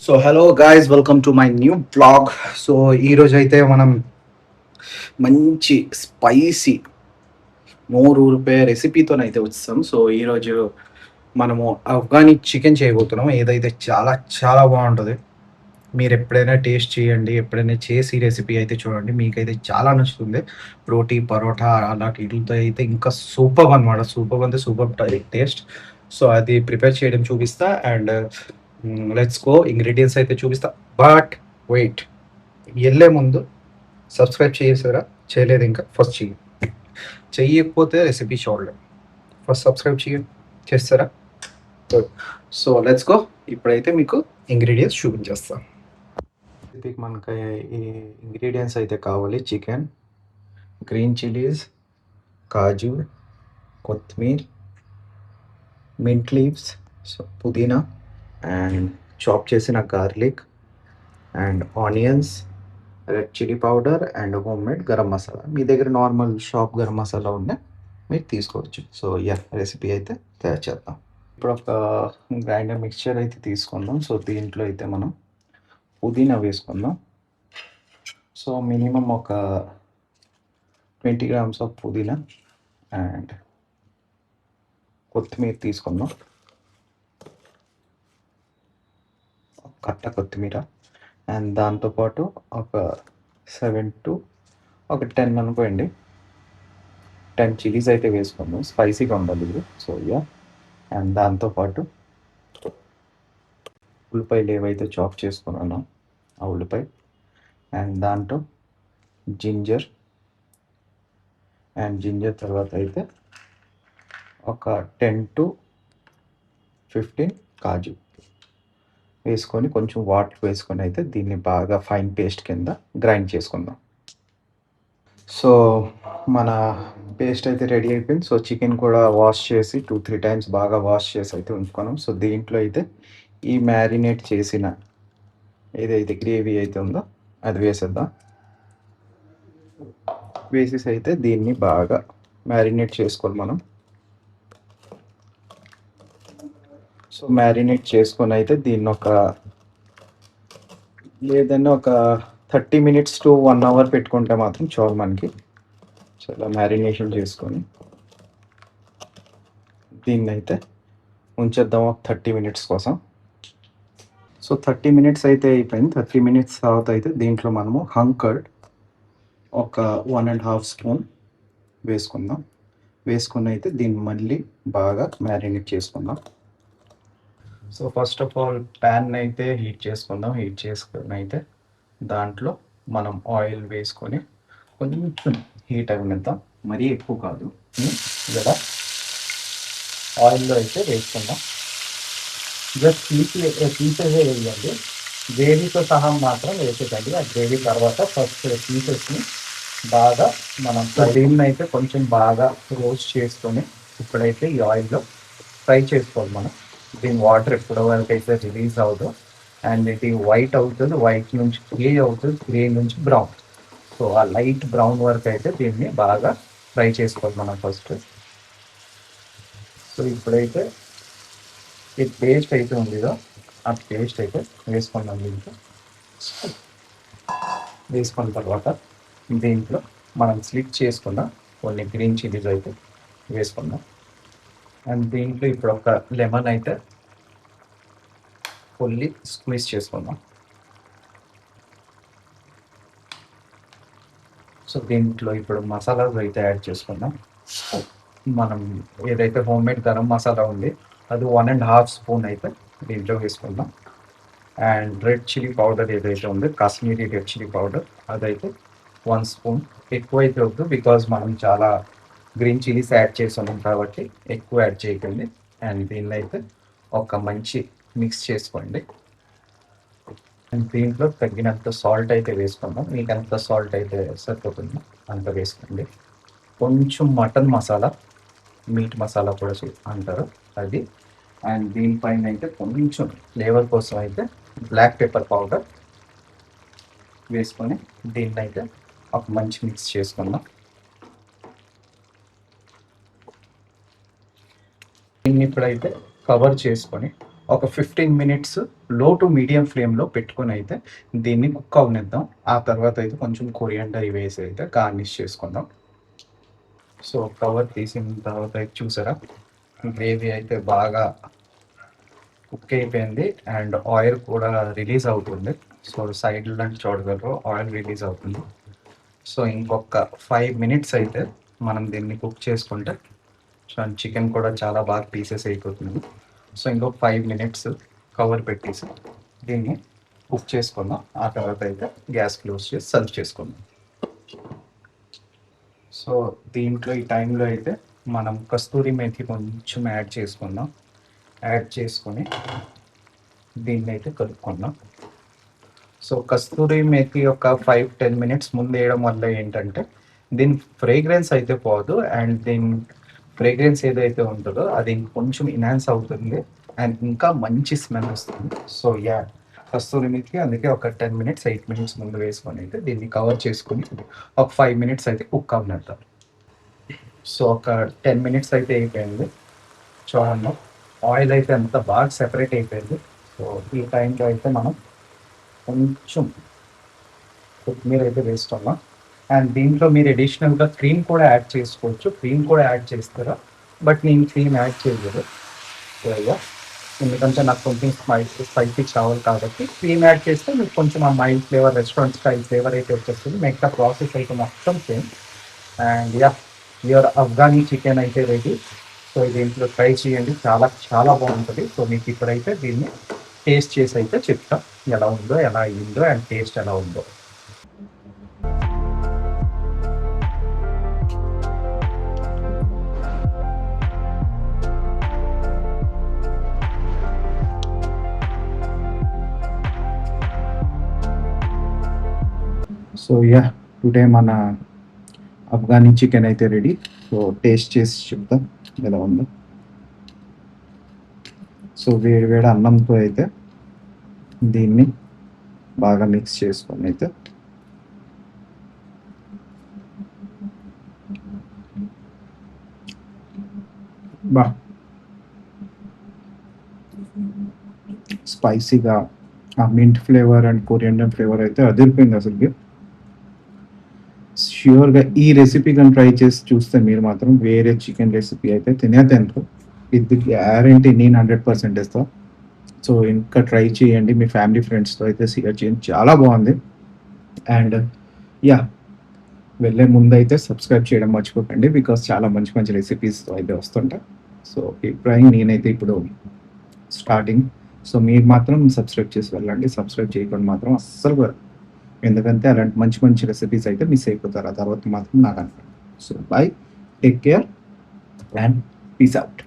So hello guys, welcome to my new blog. So ఈరోజు అయితే మనం మంచి స్పైసీ నోరు ఊరిపోయే రెసిపీతోనైతే వచ్చాం. సో ఈరోజు మనము ఆఫ్ఘనీ చికెన్ చేయబోతున్నాం. ఏదైతే చాలా చాలా బాగుంటుంది. మీరు ఎప్పుడైనా టేస్ట్ చేయండి, ఎప్పుడైనా చేసి రెసిపీ అయితే చూడండి, మీకైతే చాలా నచ్చుతుంది. రోటీ పరోటా అలాంటి వీటితో అయితే ఇంకా సూపర్ అనమాట. సూపర్ అంటే సూపర్ టేస్ట్. సో అది ప్రిపేర్ చేయడం చూపిస్తా. And let's go. ఇంగ్రీడియంట్స్ అయితే చూపిస్తా. బట్ వెయిట్, వెళ్ళే ముందు సబ్స్క్రైబ్ చేసారా? చేయలేదు ఇంకా? ఫస్ట్ చెయ్యి. చెయ్యకపోతే రెసిపీ చూడలేదు. ఫస్ట్ సబ్స్క్రైబ్ చేయండి. చేస్తారా? గుడ్. So let's go. ఇప్పుడైతే మీకు ఇంగ్రీడియంట్స్ చూపించేస్తాను. రెసిపీకి మనకి ఈ ఇంగ్రీడియంట్స్ అయితే కావాలి: చికెన్, గ్రీన్ చిల్లీస్, కాజు, కొత్తిమీర, మింట్ లీవ్స్, పుదీనా, అండ్ చాప్ చేసిన garlic, and onions, red chilli powder, and home made garam masala. మీ దగ్గర నార్మల్ షాప్ గరం మసాలా ఉంటే మీరు తీసుకోవచ్చు. సో రెసిపీ అయితే తయారు చేద్దాం. ఇప్పుడు ఒక గ్రైండర్ మిక్స్చర్ అయితే తీసుకుందాం. సో దీంట్లో అయితే మనం పుదీనా వేసుకుందాం. సో మినిమం ఒక 20 grams ఆఫ్ పుదీనా, అండ్ కొత్తిమీర తీసుకుందాం. కట్ట కొత్తిమీర, అండ్ దాంతోపాటు ఒక 7 to 10 అనుకోండి, 10 చిల్లీస్ అయితే వేసుకుందాం. స్పైసీగా ఉండాలి ఇది. సో అండ్ దాంతోపాటు ఉల్లిపాయలు ఏవైతే చాప్ చేసుకున్నానో ఆ ఉల్లిపాయ, అండ్ దాంట్లో జింజర్, అండ్ జింజర్ తర్వాత అయితే ఒక 10 to 15 కాజు వేసుకొని కొంచెం వాటర్ వేసుకొని అయితే దీన్ని బాగా ఫైన్ పేస్ట్ కింద గ్రైండ్ చేసుకుందాం. సో మన పేస్ట్ అయితే రెడీ అయిపోయింది. సో చికెన్ కూడా వాష్ చేసి 2-3 times బాగా వాష్ చేసి అయితే ఉంచుకున్నాం. సో దీంట్లో అయితే ఈ మ్యారినేట్ చేసిన ఏదైతే గ్రేవీ అయితే ఉందో అది వేసేద్దాం. వేసేసి అయితే దీన్ని బాగా మ్యారినేట్ చేసుకోవాలి మనం. సో మ్యారినేట్ చేసుకొని అయితే దీన్ని లేదన్నా ఒక 30 minutes to 1 hour పెట్టుకుంటే మాత్రం చాలు మనకి. సో ఇలా మ్యారినేషన్ చేసుకొని దీన్ని అయితే ఉంచేద్దాం 30 minutes కోసం. సో 30 minutes అయితే అయిపోయింది. 30 minutes తర్వాత అయితే దీంట్లో మనము హంకర్డ్ ఒక 1.5 spoon వేసుకుందాం. వేసుకుని అయితే దీన్ని మళ్ళీ బాగా మ్యారినేట్ చేసుకుందాం. So first of all pan అయితే హీట్ చేసుకుందాం. హీట్ చేసుకుని అయితే దాంట్లో మనం ఆయిల్ వేసుకొని కొంచెం హీట్ అయినంత, మరీ ఎక్కువ కాదు, ఇలా ఆయిల్లో అయితే వేసుకుందాం. జస్ట్ పీసెసే వేయండి, గ్రేవీతో సహా మాత్రం వేసేటండి. ఆ గ్రేవీ తర్వాత ఫస్ట్ పీసెస్ని బాగా మనం దీన్ని అయితే కొంచెం బాగా రోస్ట్ చేసుకొని ఇప్పుడైతే ఈ ఆయిల్లో ఫ్రై చేసుకోవాలి మనం. దీని వాటర్ ఎప్పటి వరకు అయితే రిలీజ్ అవుతుందో, అండ్ ఇది వైట్ అవుతుంది, వైట్ నుంచి గ్రే అవుతుంది, గ్రే నుంచి బ్రౌన్. సో ఆ లైట్ బ్రౌన్ వరకు అయితే దీన్ని బాగా ఫ్రై చేసుకోవాలి మనం ఫస్ట్. సో ఇప్పుడైతే ఈ పేస్ట్ అయితే ఉందిదో ఆ పేస్ట్ అయితే వేసుకున్నాం. దీంట్లో వేసుకున్న తర్వాత దీంట్లో మనం స్లిట్ చేసుకున్న కొన్ని గ్రీన్ చిల్లీస్ అయితే వేసుకున్నాం. అండ్ దీంట్లో ఇప్పుడు ఒక లెమన్ అయితే ఫుల్లీ స్క్వీజ్ చేసుకుందాం. సో దీంట్లో ఇప్పుడు మసాలాలు అయితే యాడ్ చేసుకుందాం. మనం ఏదైతే హోమ్ మేడ్ గరం మసాలా ఉంది అది 1.5 spoon అయితే దీంట్లో వేసుకుందాం. అండ్ రెడ్ చిల్లీ పౌడర్ ఏదైతే ఉందో కాశ్మీరీ రెడ్ చిల్లీ పౌడర్ అదైతే 1 spoon. ఎక్కువ అయితే వద్దు, బికాజ్ మనం చాలా గ్రీన్ చిల్లీస్ యాడ్ చేస్తున్నాం కాబట్టి ఎక్కువ యాడ్ చేయకండి. అండ్ దీన్ని అయితే ఒక మంచి మిక్స్ చేసుకోండి. అండ్ దీంట్లో తగినంత సాల్ట్ అయితే వేసుకుందాం. మీకు ఎంత సాల్ట్ అయితే సరిపోతుందో అంత వేసుకోండి. కొంచెం మటన్ మసాలా, మీట్ మసాలా కూడా అంటారు అది. అండ్ దీనిపైన అయితే కొంచెం ఫ్లేవర్ కోసం అయితే బ్లాక్ పెప్పర్ పౌడర్ వేసుకొని దీన్ని అయితే ఒక మంచి మిక్స్ చేసుకుందాం. దీన్ని ఇప్పుడైతే కవర్ చేసుకొని ఒక 15 మినిట్స్ లో టు మీడియం ఫ్లేమ్‌లో పెట్టుకొని అయితే దీన్ని కుక్ అవ్వనిద్దాం. ఆ తర్వాత అయితే కొంచెం కొరియాండర్ వేసి అయితే గార్నిష్ చేసుకుందాం. సో, కవర్ తీసిన తర్వాత అయితే చూసారా? గ్రేవీ అయితే బాగా కుక్ అయిపోయింది అండ్ ఆయిల్ కూడా రిలీజ్ అవుతుంది. సో, సైడ్‌లో చూడగలరు ఆయిల్ రిలీజ్ అవుతుంది. సో, ఇంకొక 5 మినిట్స్ అయితే మనం దీన్ని కుక్ చేసుకుంటే చికెన్ కూడా చాలా బాగా పీసెస్ అయిపోతుంది. సో, ఇంకొక 5 మినిట్స్ కవర్ పెట్టేసి దీన్ని కుక్ చేసుకుందాం. ఆ తర్వాత అయితే గ్యాస్ క్లోజ్ చేసి సర్వ్ చేసుకుందాం. సో, దీంట్లో ఈ టైంలో అయితే మనం కస్తూరి మేథి కొంచెం యాడ్ చేసుకుందాం. యాడ్ చేసుకొని దీన్నైతే కలుపుకుందాం. సో, కస్తూరి మేథి ఒక 5-10 మినిట్స్ ముందేయడం వల్ల ఏంటంటే, దీని ఫ్రేగ్రెన్స్ అయితే పోదు అండ్ దీని ఫ్రేగ్రెన్స్ ఏదైతే ఉంటదో అది ఇంకొంచెం ఎన్హాన్స్ అవుతుంది అండ్ ఇంకా మంచి స్మెల్ వస్తుంది. So, yeah! కస్తూరి మేథి అందుకే ఒక 10 మినిట్స్, 8 మినిట్స్ ముందు వేసుకొని అయితే దీన్ని కవర్ చేసుకొని ఒక 5 మినిట్స్ అయితే కుక్ అవ్వనిద్దాం. సో, ఒక 10 మినిట్స్ అయితే అయిపోయింది. చూడండి ఆయిల్ అయితే అంత బాగా సెపరేట్ అయిపోయింది. సో, ఈ టైంలో అయితే మనం కొంచెం కొత్తిమీర అయితే వేసుకున్నాం. అండ్ దీంట్లో మీరు అడిషనల్‌గా క్రీమ్ కూడా యాడ్ చేసుకోవచ్చు. క్రీమ్ కూడా యాడ్ చేస్తారా? బట్ నేను క్రీమ్ యాడ్ చేయలేదు. So, yeah! ఎందుకంటే నాకు కొంచెం స్పైసీ కావాలి కాబట్టి క్రీమ్ యాడ్ చేస్తే మీకు కొంచెం ఆ mild flavour, restaurant style flavour అయితే వచ్చేస్తుంది. మిగతా ప్రాసెస్ అయితే మొత్తం same. And yeah! Your Afghani chicken అయితే రెడీ. సో, దీంట్లో ట్రై చేయండి. చాలా చాలా బాగుంటుంది. సో, మీకు ఇప్పుడైతే దీన్ని టేస్ట్ చేసి అయితే చెప్తా. ఎలా ఉందో, ఎలా అయిందో అండ్ టేస్ట్ ఎలా ఉందో. So, yeah! టుడే మన అఫ్ఘానీ చికెన్ అయితే రెడీ. సో, టేస్ట్ చేసి చెప్తా ఎలా ఉందో. సో, వేడి వేడి అన్నంతో అయితే దీన్ని బాగా మిక్స్ చేసుకొని అయితే బా స్పైసీగా ఆ mint flavour and coriander flavour అయితే అదిరిపోయింది అసలుకి. ష్యూర్‌గా ఈ రెసిపీ గాని ట్రై చేసి చూస్తే మీరు మాత్రం వేరే చికెన్ రెసిపీ అయితే తినరు. ఇది గ్యారంటీ నేను 100% ఇస్తా. సో, ఇంకా ట్రై చేయండి. మీ ఫ్యామిలీ ఫ్రెండ్స్‌తో అయితే షేర్ చేయండి. చాలా బాగుంది. And yeah! వెళ్ళే ముందైతే సబ్స్క్రైబ్ చేయడం మర్చిపోకండి. బికాజ్ చాలా మంచి మంచి రెసిపీస్‌తో అయితే వస్తుంటా. So, keep trying. నేనైతే ఇప్పుడు స్టార్టింగ్. సో, మీరు మాత్రం సబ్స్క్రైబ్ చేసి వెళ్ళండి. సబ్స్క్రైబ్ చేయకుండా మాత్రం అస్సలు ఎందుకంటే అలాంటి మంచి మంచి రెసిపీస్ అయితే మిస్ అయిపోతారు. ఆ తర్వాత మాత్రం నాకు అనుకోండి. So, bye. Take care and peace out.